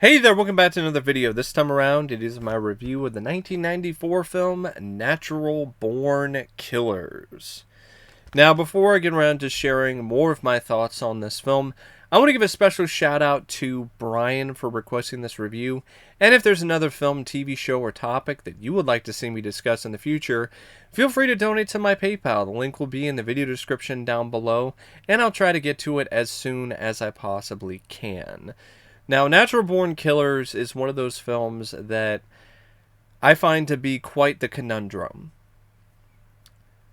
Hey there, welcome back to another video. This time around, it is my review of the 1994 film Natural Born Killers. Now, before I get around to sharing more of my thoughts on this film, I want to give a special shout out to Brian for requesting this review. And if there's another film, TV show, or topic that you would like to see me discuss in the future, feel free to donate to my PayPal. The link will be in the video description down below, and I'll try to get to it as soon as I possibly can. Now, Natural Born Killers is one of those films that I find to be quite the conundrum.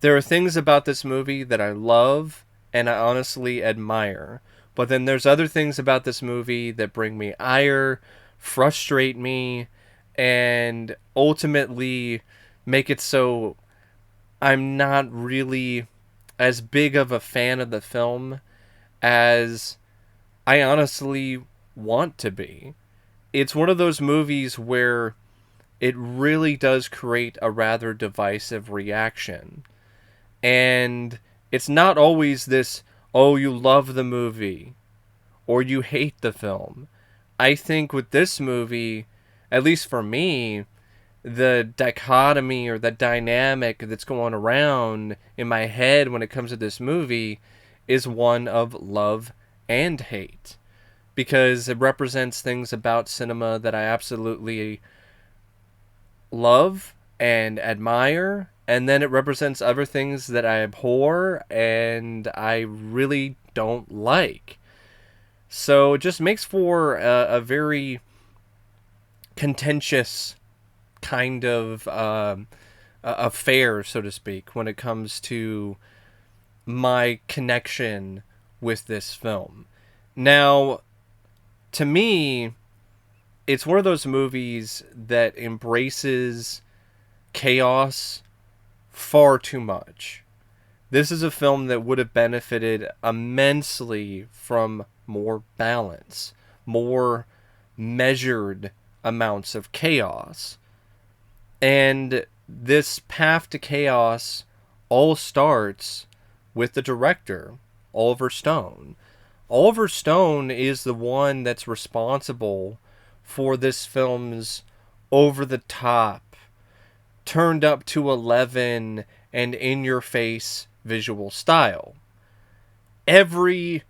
There are things about this movie that I love and I honestly admire, but then there's other things about this movie that bring me ire, frustrate me, and ultimately make it so I'm not really as big of a fan of the film as I honestly want to be. It's one of those movies where it really does create a rather divisive reaction. And it's not always this, oh, you love the movie or you hate the film. I think with this movie, at least for me, the dichotomy or the dynamic that's going around in my head when it comes to this movie is one of love and hate, because it represents things about cinema that I absolutely love and admire, and then it represents other things that I abhor and I really don't like. So it just makes for a very contentious kind of affair, so to speak, when it comes to my connection with this film. Now, to me, it's one of those movies that embraces chaos far too much. This is a film that would have benefited immensely from more balance, more measured amounts of chaos. And this path to chaos all starts with the director, Oliver Stone. Oliver Stone is the one that's responsible for this film's over-the-top, turned up to 11, and in-your-face visual style. Every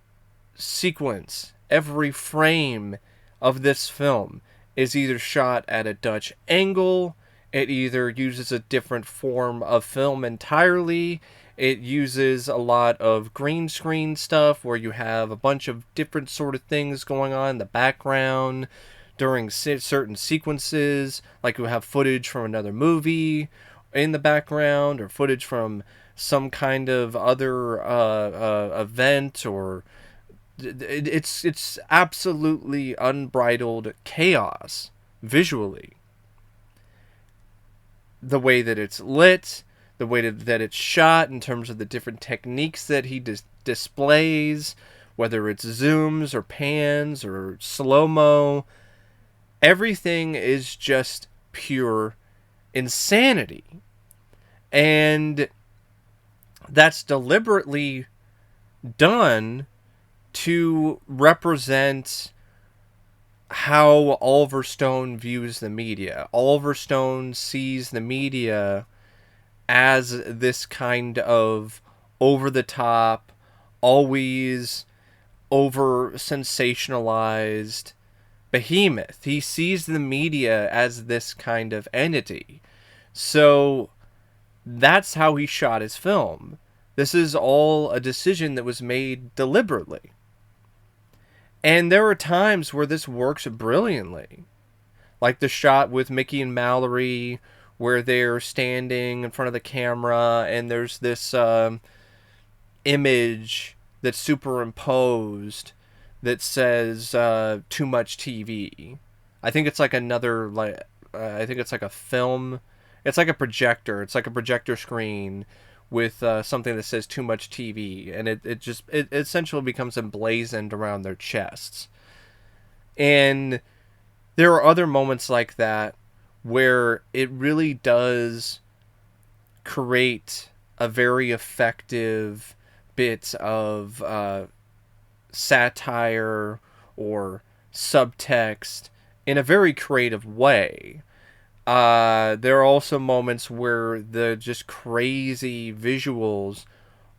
sequence, every frame of this film is either shot at a Dutch angle, it either uses a different form of film entirely, it uses a lot of green screen stuff where you have a bunch of different sort of things going on in the background during certain sequences, like you have footage from another movie in the background or footage from some kind of other event, or it's absolutely unbridled chaos visually. The way that it's lit, the way that it's shot in terms of the different techniques that he displays, whether it's zooms or pans or slow-mo, everything is just pure insanity. And that's deliberately done to represent how Oliver Stone views the media. Oliver Stone sees the media as this kind of over-the-top, always over-sensationalized behemoth. He sees the media as this kind of entity. So that's how he shot his film. This is all a decision that was made deliberately. And there are times where this works brilliantly. Like the shot with Mickey and Mallory, where they're standing in front of the camera and there's this image that's superimposed that says too much TV. I think it's like another, I think it's like a film. It's like a projector. It's like a projector screen with something that says too much TV, and it essentially becomes emblazoned around their chests. And there are other moments like that where it really does create a very effective bit of satire or subtext in a very creative way. There are also moments where the just crazy visuals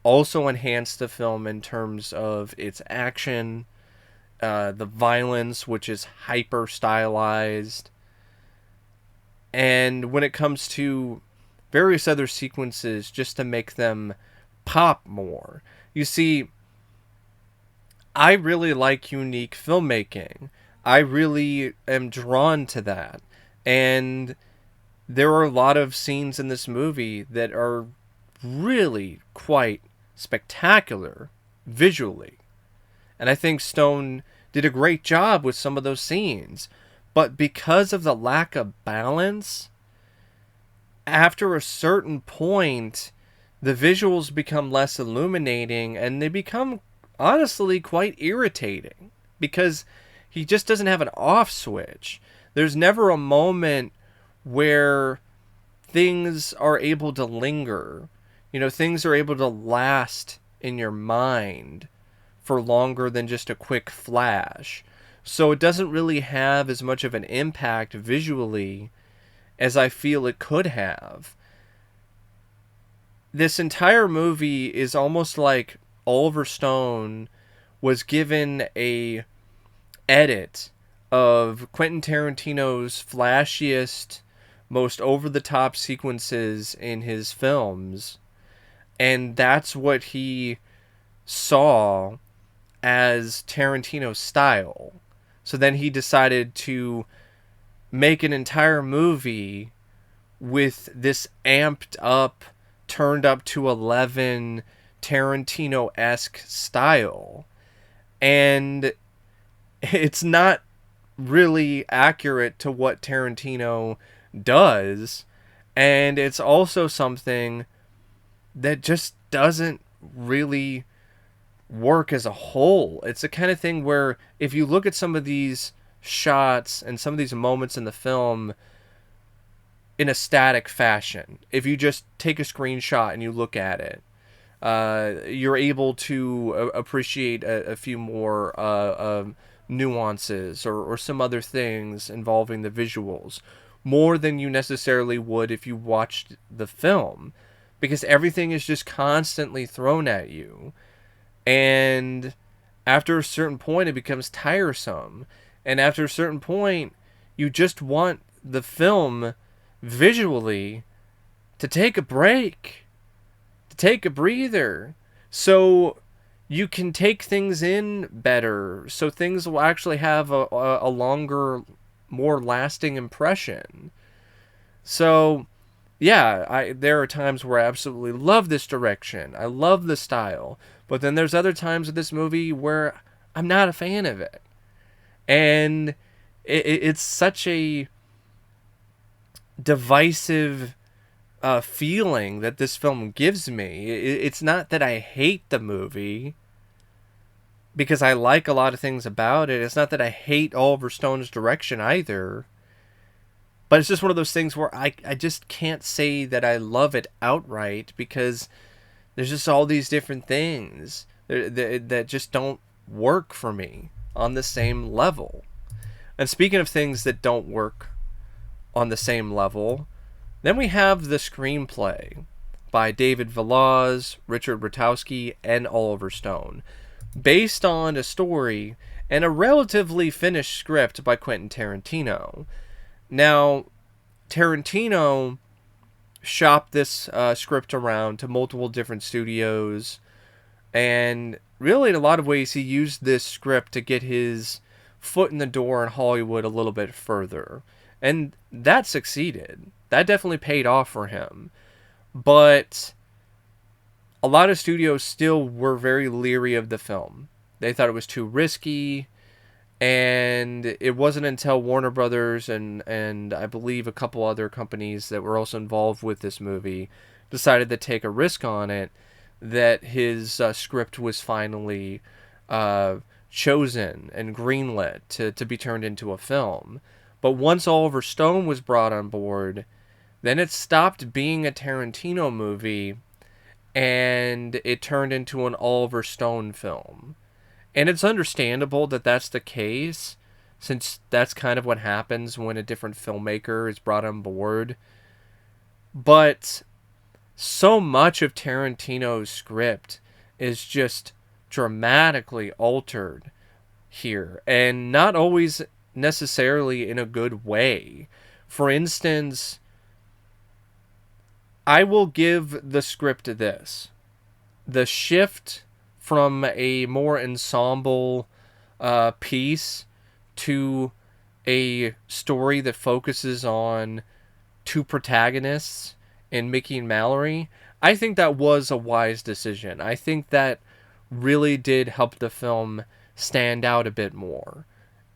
also enhance the film in terms of its action, the violence, which is hyper stylized, and when it comes to various other sequences, just to make them pop more. You see, I really like unique filmmaking. I really am drawn to that. And there are a lot of scenes in this movie that are really quite spectacular visually. And I think Stone did a great job with some of those scenes. But because of the lack of balance, after a certain point, the visuals become less illuminating and they become honestly quite irritating because he just doesn't have an off switch. There's never a moment where things are able to linger. You know, things are able to last in your mind for longer than just a quick flash. So it doesn't really have as much of an impact visually as I feel it could have. This entire movie is almost like Oliver Stone was given a edit of Quentin Tarantino's flashiest, most over-the-top sequences in his films, and that's what he saw as Tarantino's style. So then he decided to make an entire movie with this amped up, turned up to 11 Tarantino-esque style. And it's not really accurate to what Tarantino does. And it's also something that just doesn't really work as a whole. It's the kind of thing where if you look at some of these shots and some of these moments in the film in a static fashion, if you just take a screenshot and you look at it, you're able to appreciate a few more nuances or some other things involving the visuals more than you necessarily would if you watched the film, because everything is just constantly thrown at you. And after a certain point, it becomes tiresome. And after a certain point, you just want the film visually to take a break, to take a breather, so you can take things in better, so things will actually have a longer, more lasting impression. So yeah, there are times where I absolutely love this direction. I love the style. But then there's other times of this movie where I'm not a fan of it. And it's such a divisive feeling that this film gives me. It's not that I hate the movie, because I like a lot of things about it. It's not that I hate Oliver Stone's direction either. But it's just one of those things where I just can't say that I love it outright, because there's just all these different things that just don't work for me on the same level. And speaking of things that don't work on the same level, then we have the screenplay by David Velaz, Richard Ratowski, and Oliver Stone, based on a story and a relatively finished script by Quentin Tarantino. Now, Tarantino shopped this script around to multiple different studios, and really in a lot of ways he used this script to get his foot in the door in Hollywood a little bit further, and that succeeded. That definitely paid off for him. But a lot of studios still were very leery of the film. They thought it was too risky, and it wasn't until Warner Brothers and I believe a couple other companies that were also involved with this movie decided to take a risk on it that his script was finally chosen and greenlit to be turned into a film. But once Oliver Stone was brought on board, then it stopped being a Tarantino movie and it turned into an Oliver Stone film. And it's understandable that that's the case, since that's kind of what happens when a different filmmaker is brought on board. But so much of Tarantino's script is just dramatically altered here, and not always necessarily in a good way. For instance, I will give the script this. The shift from a more ensemble piece to a story that focuses on two protagonists in Mickey and Mallory, I think that was a wise decision. I think that really did help the film stand out a bit more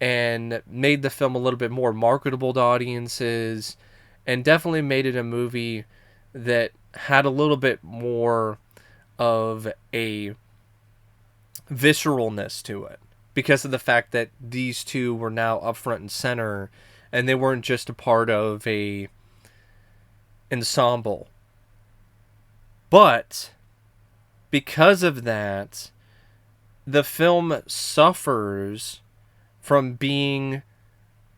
and made the film a little bit more marketable to audiences, and definitely made it a movie that had a little bit more of a visceralness to it, because of the fact that these two were now up front and center, and they weren't just a part of a ensemble. But because of that, the film suffers from being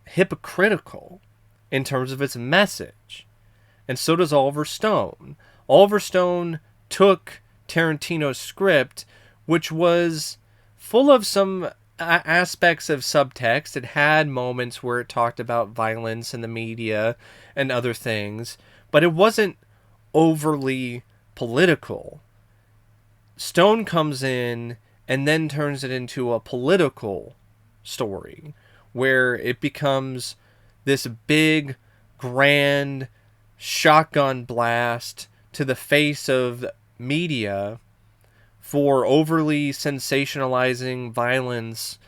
hypocritical in terms of its message. And so does Oliver Stone. Oliver Stone took Tarantino's script, which was full of some aspects of subtext. It had moments where it talked about violence in the media and other things, but it wasn't overly political. Stone comes in and then turns it into a political story, where it becomes this big, grand shotgun blast to the face of media for overly sensationalizing violence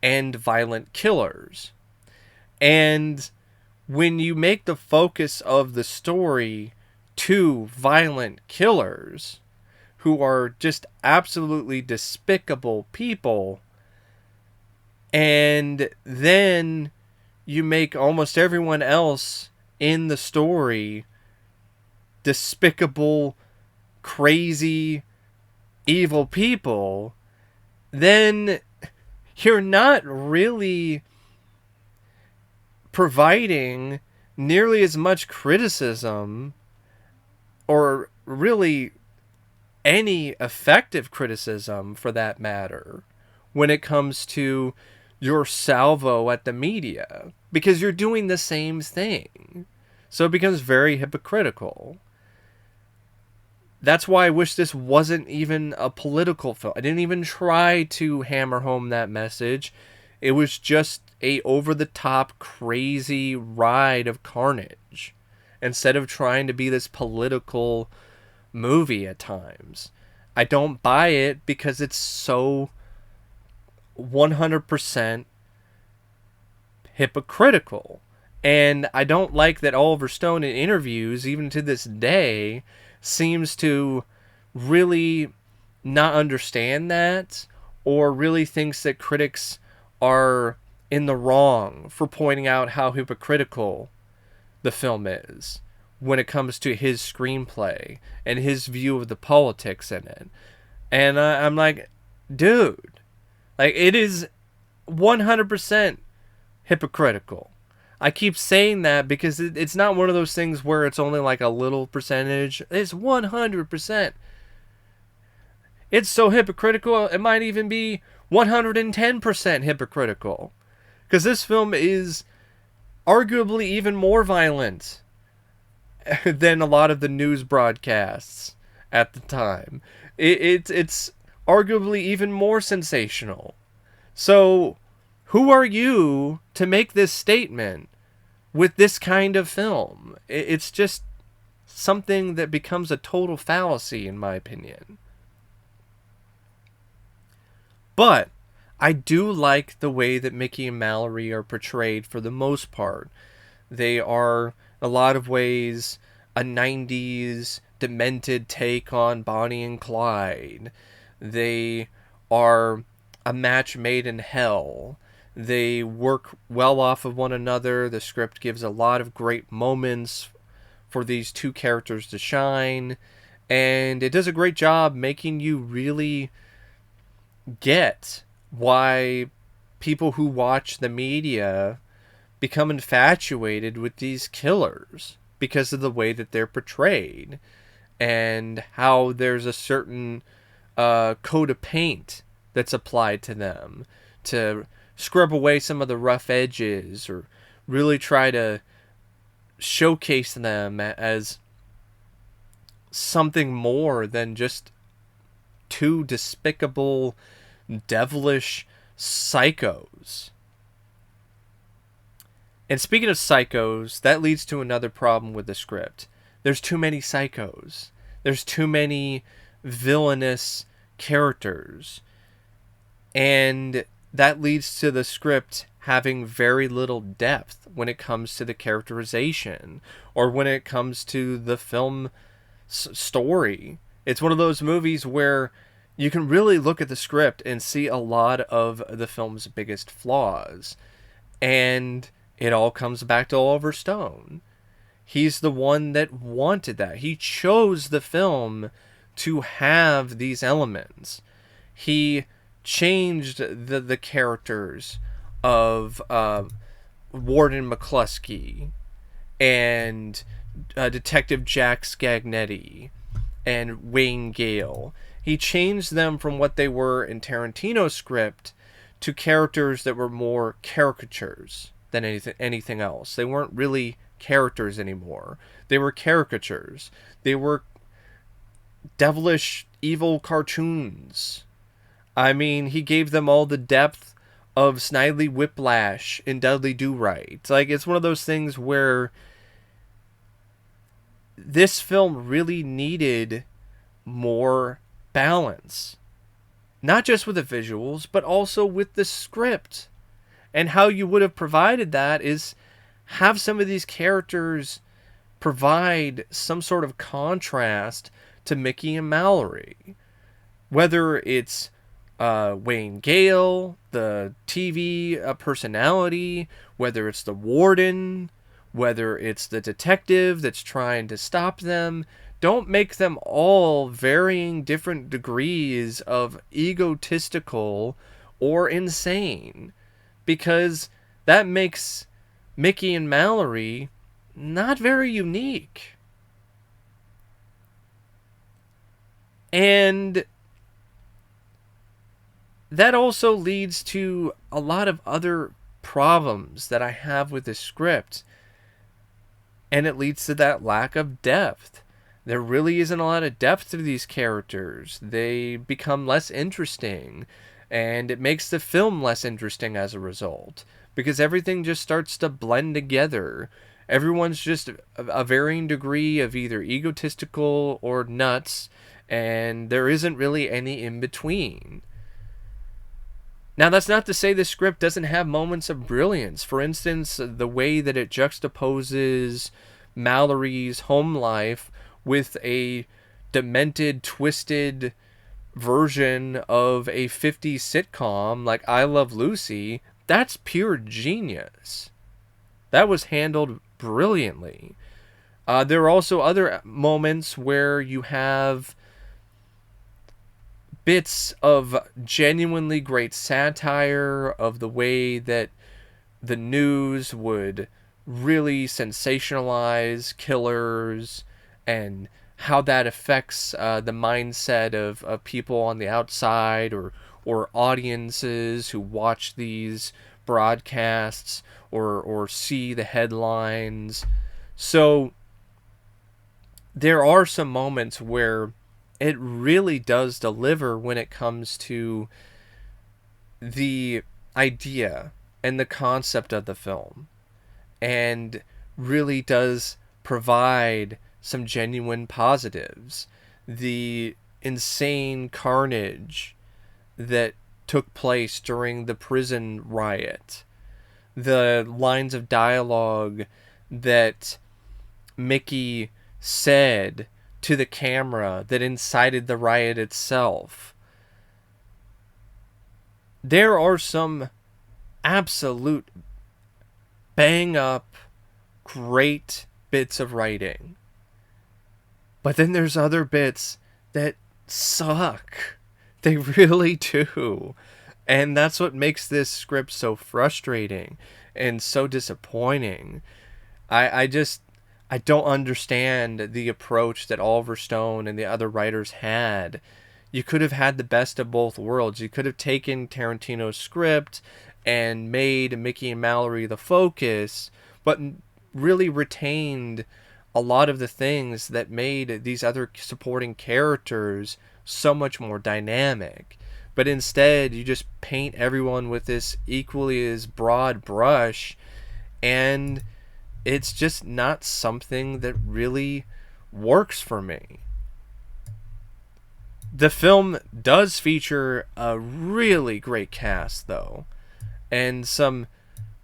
and violent killers. And when you make the focus of the story two violent killers who are just absolutely despicable people, and then you make almost everyone else in the story despicable, crazy, evil people, then you're not really providing nearly as much criticism, or really any effective criticism for that matter, when it comes to your salvo at the media, because you're doing the same thing. So it becomes very hypocritical. That's why I wish this wasn't even a political film. I didn't even try to hammer home that message. It was just a over-the-top crazy ride of carnage, instead of trying to be this political movie at times. I don't buy it because it's so 100% hypocritical. And I don't like that Oliver Stone in interviews, even to this day, seems to really not understand that, or really thinks that critics are in the wrong for pointing out how hypocritical the film is when it comes to his screenplay and his view of the politics in it. And I'm like, dude, like, it is 100% hypocritical. I keep saying that because it's not one of those things where it's only like a little percentage. It's 100%. It's so hypocritical, it might even be 110% hypocritical. Because this film is arguably even more violent than a lot of the news broadcasts at the time. It's arguably even more sensational. So, who are you to make this statement with this kind of film? It's just something that becomes a total fallacy, in my opinion. But I do like the way that Mickey and Mallory are portrayed for the most part. They are, in a lot of ways, a 90s demented take on Bonnie and Clyde. They are a match made in hell. They work well off of one another. The script gives a lot of great moments for these two characters to shine. And it does a great job making you really get why people who watch the media become infatuated with these killers because of the way that they're portrayed, and how there's a certain coat of paint that's applied to them to scrub away some of the rough edges, or really try to showcase them as something more than just two despicable, devilish psychos. And speaking of psychos, that leads to another problem with the script. There's too many psychos. There's too many villainous characters. And that leads to the script having very little depth when it comes to the characterization, or when it comes to the film story. It's one of those movies where you can really look at the script and see a lot of the film's biggest flaws. And it all comes back to Oliver Stone. He's the one that wanted that. He chose the film to have these elements. He changed the characters of Warden McCluskey and Detective Jack Scagnetti and Wayne Gale. He changed them from what they were in Tarantino's script to characters that were more caricatures than anything else. They weren't really characters anymore. They were caricatures. They were devilish, evil cartoons. I mean, he gave them all the depth of Snidely Whiplash in Dudley Do-Right. Like, it's one of those things where this film really needed more balance. Not just with the visuals, but also with the script. And how you would have provided that is have some of these characters provide some sort of contrast to Mickey and Mallory. Whether it's Wayne Gale, the TV personality, whether it's the warden, whether it's the detective that's trying to stop them. Don't make them all varying different degrees of egotistical or insane, because that makes Mickey and Mallory not very unique. And that also leads to a lot of other problems that I have with the script. And it leads to that lack of depth. There really isn't a lot of depth to these characters. They become less interesting. And it makes the film less interesting as a result. Because everything just starts to blend together. Everyone's just a varying degree of either egotistical or nuts. And there isn't really any in between. Now, that's not to say the script doesn't have moments of brilliance. For instance, the way that it juxtaposes Mallory's home life with a demented, twisted version of a 50s sitcom like I Love Lucy, that's pure genius. That was handled brilliantly. There are also other moments where you have bits of genuinely great satire of the way that the news would really sensationalize killers and how that affects the mindset of people on the outside or audiences who watch these broadcasts or see the headlines. So there are some moments where it really does deliver when it comes to the idea and the concept of the film, and really does provide some genuine positives. The insane carnage that took place during the prison riot, the lines of dialogue that Mickey said to the camera that incited the riot itself. There are some absolute bang up great bits of writing, but then there's other bits that suck. They really do. And that's what makes this script so frustrating and so disappointing. I don't understand the approach that Oliver Stone and the other writers had. You could have had the best of both worlds. You could have taken Tarantino's script and made Mickey and Mallory the focus, but really retained a lot of the things that made these other supporting characters so much more dynamic. But instead, you just paint everyone with this equally as broad brush, and it's just not something that really works for me. The film does feature a really great cast, though, and some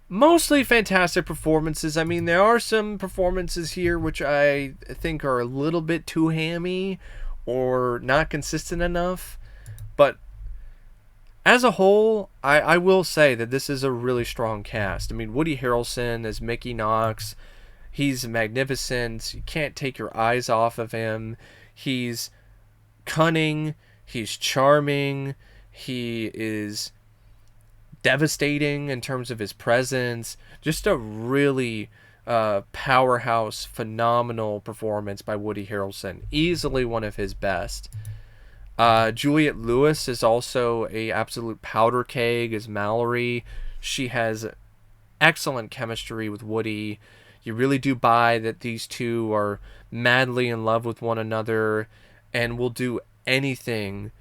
mostly fantastic performances. I mean, there are some performances here which I think are a little bit too hammy or not consistent enough, but as a whole, I will say that this is a really strong cast. I mean, Woody Harrelson as Mickey Knox, he's magnificent. You can't take your eyes off of him. He's cunning. He's charming. He is devastating in terms of his presence. Just a really powerhouse, phenomenal performance by Woody Harrelson. Easily one of his best. Juliette Lewis is also a absolute powder keg as Mallory. She has excellent chemistry with Woody. You really do buy that these two are madly in love with one another and will do anything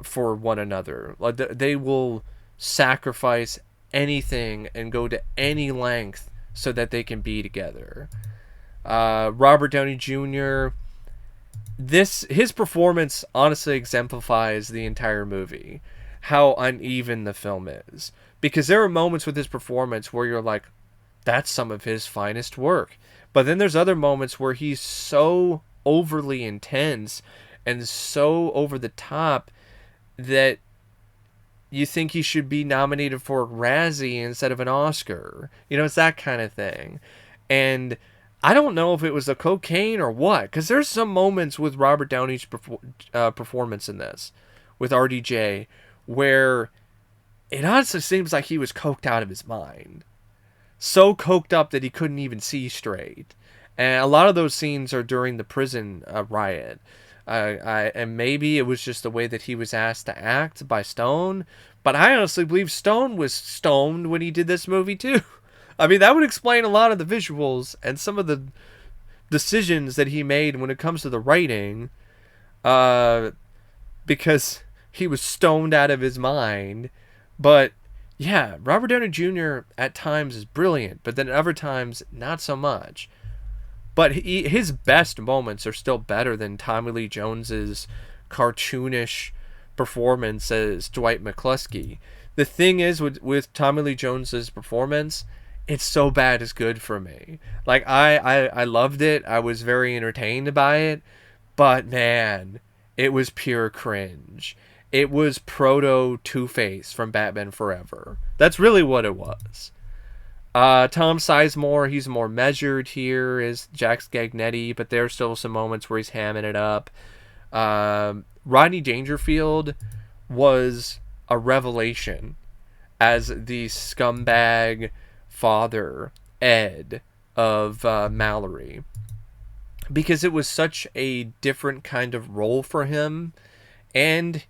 for one another. Like they will sacrifice anything and go to any length so that they can be together. Robert Downey Jr., his performance honestly exemplifies the entire movie, how uneven the film is, because there are moments with his performance where you're like, that's some of his finest work, but then there's other moments where he's so overly intense and so over the top that you think he should be nominated for a Razzie instead of an Oscar. You know, it's that kind of thing. And I don't know if it was the cocaine or what, because there's some moments with Robert Downey's performance in this, with RDJ, where it honestly seems like he was coked out of his mind. So coked up that he couldn't even see straight. And a lot of those scenes are during the prison riot. And maybe it was just the way that he was asked to act by Stone, but I honestly believe Stone was stoned when he did this movie too. I mean, that would explain a lot of the visuals and some of the decisions that he made when it comes to the writing, because he was stoned out of his mind. But yeah, Robert Downey Jr. at times is brilliant, but then at other times, not so much. But his best moments are still better than Tommy Lee Jones's cartoonish performance as Dwight McCluskey. The thing is with Tommy Lee Jones's performance, it's so bad it's good for me. Like, I loved it. I was very entertained by it. But man, it was pure cringe. It was proto Two-Face from Batman Forever. That's really what it was. Tom Sizemore, he's more measured here as Jack Scagnetti, but there's still some moments where he's hamming it up. Rodney Dangerfield was a revelation as the scumbag father, Ed, of Mallory, because it was such a different kind of role for him, and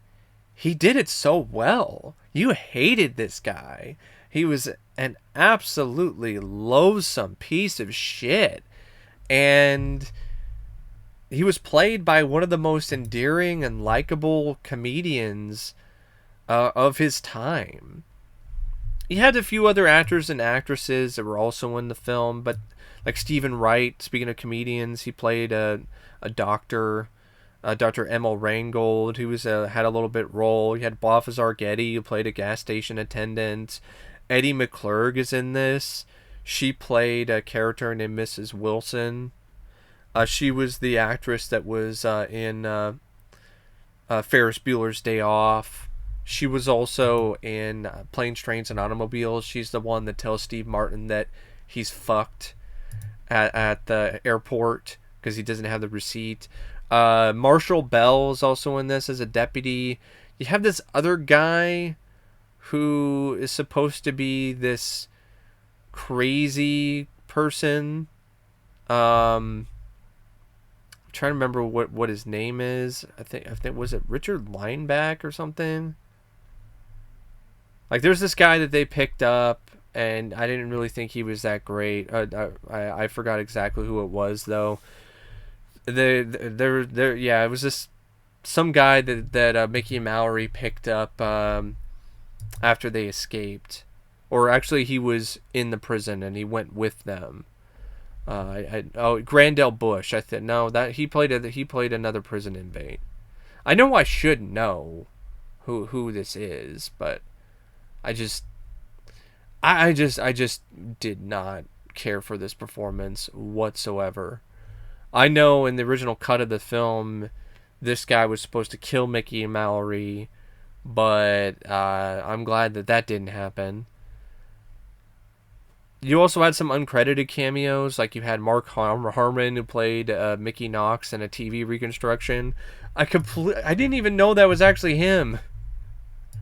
he did it so well. You hated this guy. He was an absolutely loathsome piece of shit. And he was played by one of the most endearing and likable comedians of his time. He had a few other actors and actresses that were also in the film, but like Stephen Wright, speaking of comedians, he played a doctor, Dr. Emil Reingold, who had a little bit role. You had Balthazar Getty, who played a gas station attendant. Eddie McClurg is in this. She played a character named Mrs. Wilson. She was the actress that was in Ferris Bueller's Day Off. She was also in Planes, Trains, and Automobiles. She's the one that tells Steve Martin that he's fucked at the airport because he doesn't have the receipt. Marshall Bell is also in this as a deputy. You have this other guy who is supposed to be this crazy person. I'm trying to remember what his name is. I think was it Richard Lineback or something? Like, there's this guy that they picked up, and I didn't really think he was that great. I forgot exactly who it was though. Yeah, it was just some guy that Mickey and Mallory picked up after they escaped, or actually he was in the prison and he went with them. Grandel Bush. I think no, that he played another prison inmate. I know I should know who this is, but I just did not care for this performance whatsoever. I know in the original cut of the film, this guy was supposed to kill Mickey and Mallory, but I'm glad that didn't happen. You also had some uncredited cameos, like you had Mark Harmon, who played Mickey Knox in a TV reconstruction. I didn't even know that was actually him.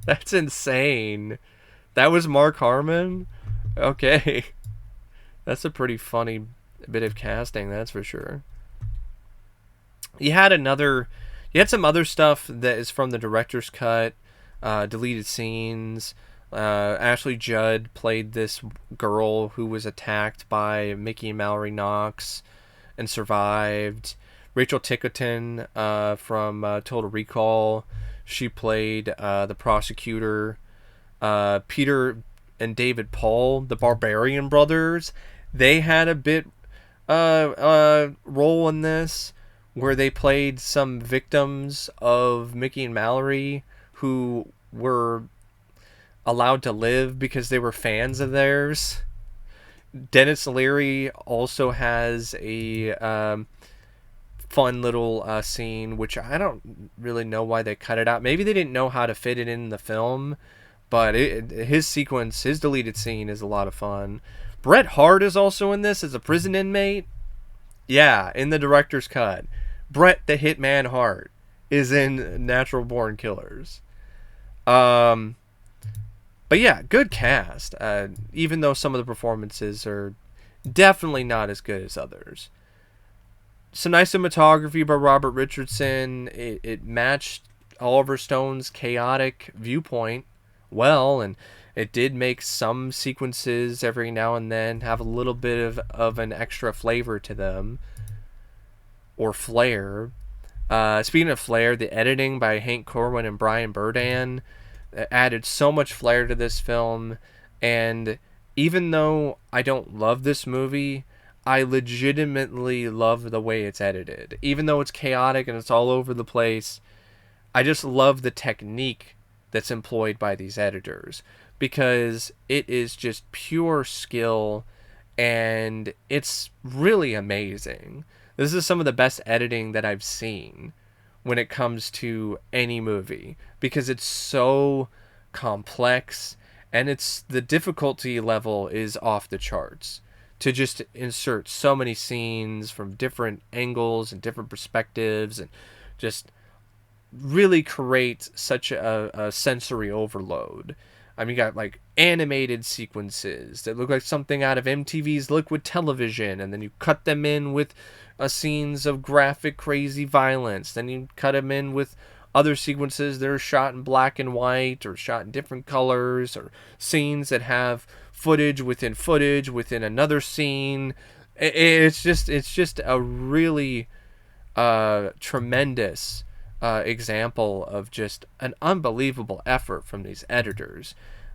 That's insane. That was Mark Harmon? Okay. That's a pretty funny bit of casting, that's for sure. You had some other stuff that is from the director's cut, deleted scenes. Ashley Judd played this girl who was attacked by Mickey and Mallory Knox and survived. Rachel Ticotin from Total Recall, she played the prosecutor. Peter and David Paul, the Barbarian brothers, they had a bit role in this, where they played some victims of Mickey and Mallory who were allowed to live because they were fans of theirs. Dennis Leary also has a fun little scene, which I don't really know why they cut it out. Maybe they didn't know how to fit it in the film, but his deleted scene is a lot of fun. Bret Hart is also in this as a prison inmate. Yeah, in the director's cut. Bret the Hitman Hart is in Natural Born Killers. But yeah, good cast. Even though some of the performances are definitely not as good as others. Some nice cinematography by Robert Richardson. It matched Oliver Stone's chaotic viewpoint well, and it did make some sequences every now and then have a little bit of an extra flavor to them, or flair. Speaking of flair, the editing by Hank Corwin and Brian Burdan added so much flair to this film, and even though I don't love this movie, I legitimately love the way it's edited. Even though it's chaotic and it's all over the place, I just love the technique that's employed by these editors, because it is just pure skill and it's really amazing. This is some of the best editing that I've seen when it comes to any movie, because it's so complex and the difficulty level is off the charts to just insert so many scenes from different angles and different perspectives and just really create such a sensory overload. I mean, you got like animated sequences that look like something out of MTV's Liquid Television, and then you cut them in with scenes of graphic, crazy violence. Then you cut them in with other sequences that are shot in black and white or shot in different colors, or scenes that have footage within another scene. It's just a really tremendous example of just an unbelievable effort from these editors,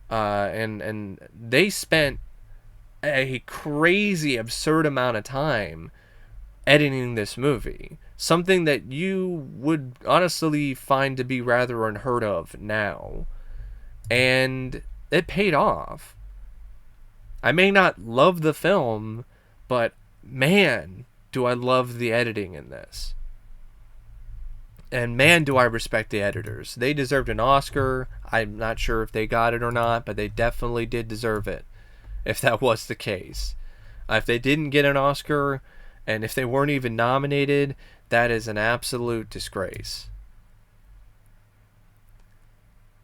and they spent a crazy, absurd amount of time editing this movie, something that you would honestly find to be rather unheard of now, and it paid off. I may not love the film, but man, do I love the editing in this. And man, do I respect the editors. They deserved an Oscar. I'm not sure if they got it or not, but they definitely did deserve it, if that was the case. If they didn't get an Oscar, and if they weren't even nominated, that is an absolute disgrace.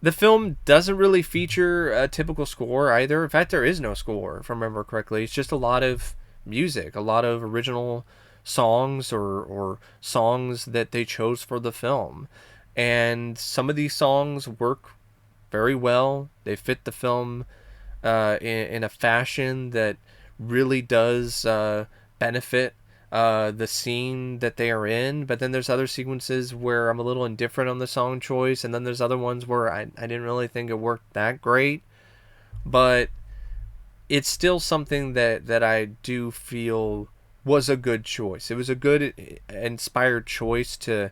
The film doesn't really feature a typical score either. In fact, there is no score, if I remember correctly. It's just a lot of music, a lot of original songs or songs that they chose for the film. And some of these songs work very well. They fit the film in a fashion that really does benefit the scene that they are in. But then there's other sequences where I'm a little indifferent on the song choice, and then there's other ones where I didn't really think it worked that great. But it's still something that I do feel was a good choice. It was a good, inspired choice to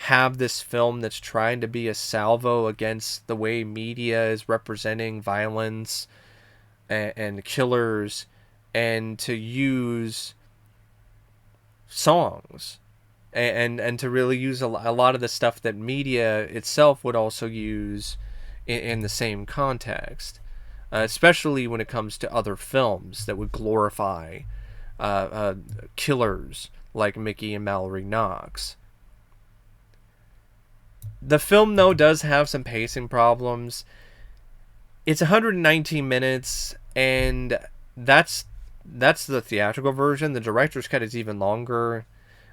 have this film that's trying to be a salvo against the way media is representing violence and killers, and to use songs and to really use a lot of the stuff that media itself would also use in the same context, especially when it comes to other films that would glorify killers like Mickey and Mallory Knox. The film, though, does have some pacing problems. It's 119 minutes, and that's the theatrical version. The director's cut is even longer.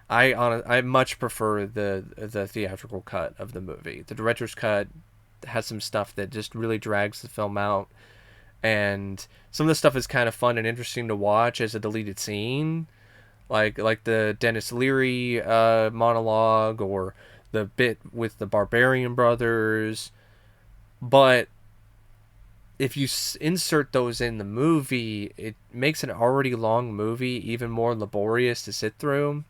I much prefer the theatrical cut of the movie. The director's cut has some stuff that just really drags the film out, and some of the stuff is kind of fun and interesting to watch as a deleted scene, like the Dennis Leary monologue, or the bit with the Barbarian brothers. But if you insert those in the movie, it makes an already long movie even more laborious to sit through.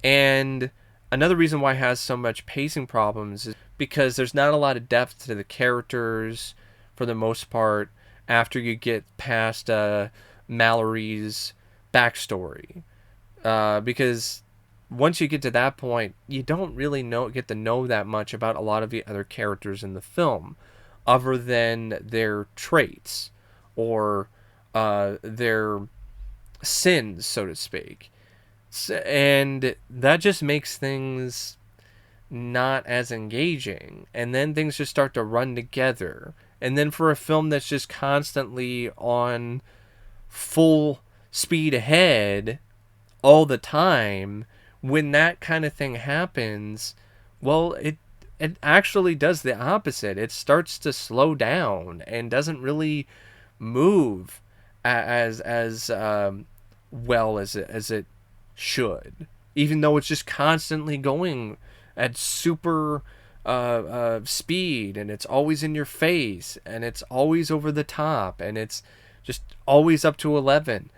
And another reason why it has so much pacing problems is because there's not a lot of depth to the characters for the most part after you get past Mallory's backstory. Because once you get to that point, you don't really get to know that much about a lot of the other characters in the film, other than their traits or their sins, so to speak. And that just makes things not as engaging. And then things just start to run together. And then for a film that's just constantly on full speed ahead all the time, when that kind of thing happens, well, it actually does the opposite. It starts to slow down and doesn't really move as well as it should, even though it's just constantly going at super speed, and it's always in your face, and it's always over the top, and it's just always up to 11.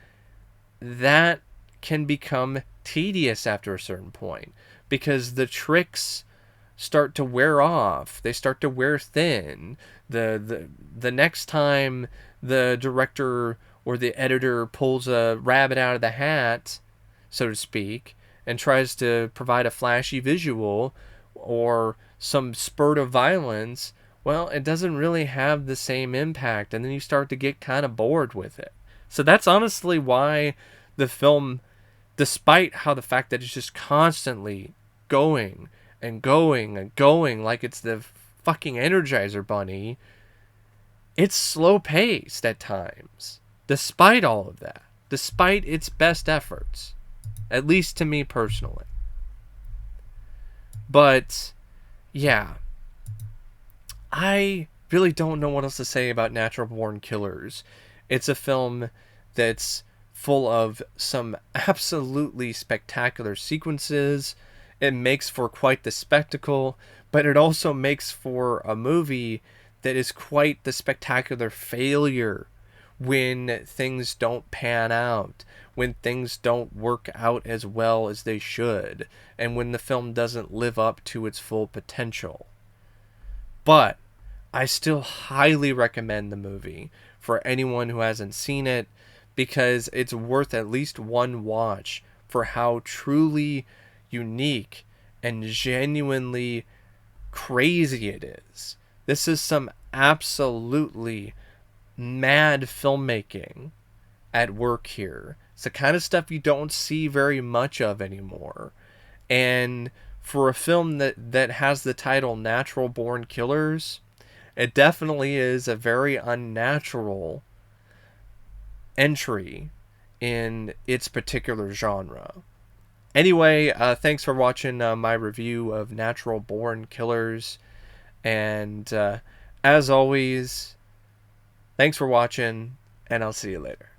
That can become tedious after a certain point, because the tricks start to wear off. They start to wear thin. The next time the director or the editor pulls a rabbit out of the hat, so to speak, and tries to provide a flashy visual or some spurt of violence, well, it doesn't really have the same impact, and then you start to get kind of bored with it. So that's honestly why the film, despite how the fact that it's just constantly going and going and going like it's the fucking Energizer Bunny, it's slow paced at times, despite all of that, despite its best efforts, at least to me personally. But yeah, I really don't know what else to say about Natural Born Killers. It's a film that's full of some absolutely spectacular sequences. It makes for quite the spectacle, but it also makes for a movie that is quite the spectacular failure when things don't pan out, when things don't work out as well as they should, and when the film doesn't live up to its full potential. But I still highly recommend the movie for anyone who hasn't seen it, because it's worth at least one watch for how truly unique and genuinely crazy it is. This is some absolutely mad filmmaking at work here. It's the kind of stuff you don't see very much of anymore. And for a film that has the title Natural Born Killers, It definitely is a very unnatural entry in its particular genre. Anyway, thanks for watching my review of Natural Born Killers. And as always, thanks for watching, and I'll see you later.